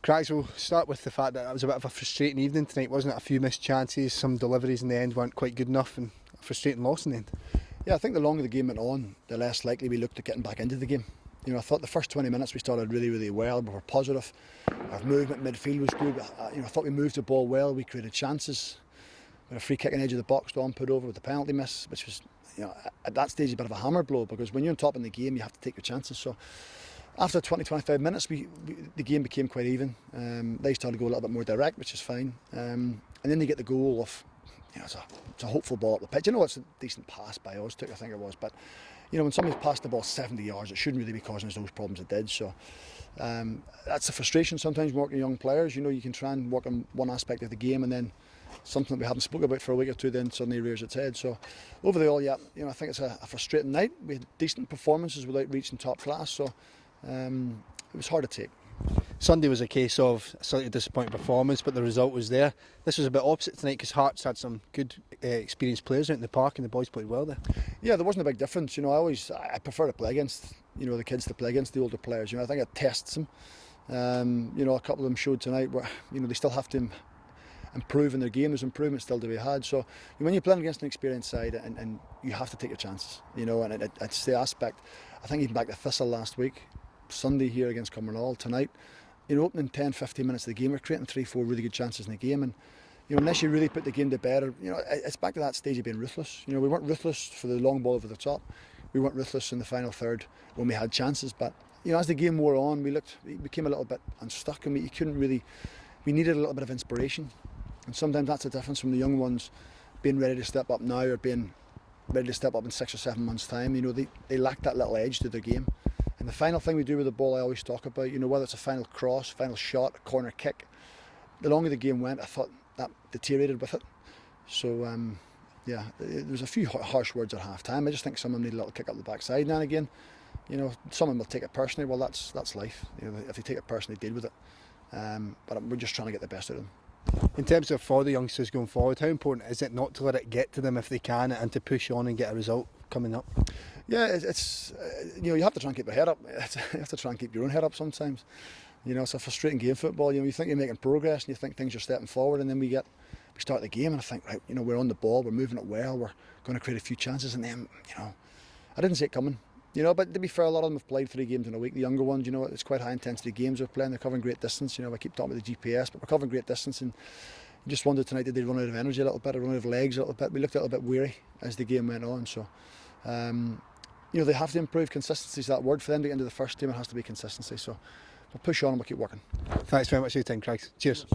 Craigs, we'll start with the fact that it was a bit of a frustrating evening tonight, wasn't it? A few missed chances, some deliveries in the end weren't quite good enough, and a frustrating loss in the end. Yeah, I think the longer the game went on, the less likely we looked at getting back into the game. I thought the first 20 minutes we started really, really well. We were positive. Our movement midfield was good. I thought we moved the ball well. We created chances. We had a free kick on the edge of the box, Don put over with the penalty miss, which was, at that stage a bit of a hammer blow, because when you're on top in the game, you have to take your chances. So after 20-25 minutes, the game became quite even. They started to go a little bit more direct, which is fine. And then they get the goal of, it's a hopeful ball up the pitch. It's a decent pass by us, I think it was. But when somebody's passed the ball 70 yards, it shouldn't really be causing us those problems it did. So that's a frustration sometimes working with young players. You can try and work on one aspect of the game, and then something that we haven't spoken about for a week or two then suddenly rears its head. So overall, I think it's a frustrating night. We had decent performances without reaching top class. So it was hard to take. Sunday was a case of a slightly disappointing performance, but the result was there. This was a bit opposite tonight because Hearts had some good experienced players out in the park and the boys played well there. Yeah, there wasn't a big difference. I prefer to play against the kids to play against the older players. I think it tests them. A couple of them showed tonight where they still have to improve in their game. There's improvement still to be had. So when you're playing against an experienced side, and you have to take your chances. And it's the aspect. I think even back to Thistle last week, Sunday here against Cumbernauld, tonight, opening 10-15 minutes of the game, we're creating 3-4 really good chances in the game, and unless you really put the game to bed, it's back to that stage of being ruthless. We weren't ruthless for the long ball over the top. We weren't ruthless in the final third when we had chances, but as the game wore on, we became a little bit unstuck, and we needed a little bit of inspiration, and sometimes that's the difference from the young ones being ready to step up now or being ready to step up in 6 or 7 months' time. They lack that little edge to their game. And the final thing we do with the ball, I always talk about, whether it's a final cross, final shot, a corner kick, the longer the game went, I thought that deteriorated with it. So, there was a few harsh words at half time. I just think some of them need a little kick up the backside now and again. Some of them will take it personally. Well, that's life. If they take it personally, deal with it. But we're just trying to get the best out of them. In terms of for the youngsters going forward, how important is it not to let it get to them if they can, and to push on and get a result coming up? Yeah, it's you have to try and keep your head up. You have to try and keep your own head up sometimes. It's a frustrating game, football. You think you're making progress and you think things are stepping forward, and then we start the game and I think, right, we're on the ball, we're moving it well, we're going to create a few chances, and then I didn't see it coming. But to be fair, a lot of them have played 3 games in a week. The younger ones, it's quite high intensity games they're playing. They're covering great distance. I keep talking about the GPS, but we're covering great distance, and you just wondered tonight, did they run out of energy a little bit, or run out of legs a little bit? We looked a little bit weary as the game went on. So, they have to improve. Consistency is that word for them to get into the first team. It has to be consistency. So we'll push on and we'll keep working. Thanks very much for your time, Craigs. Cheers.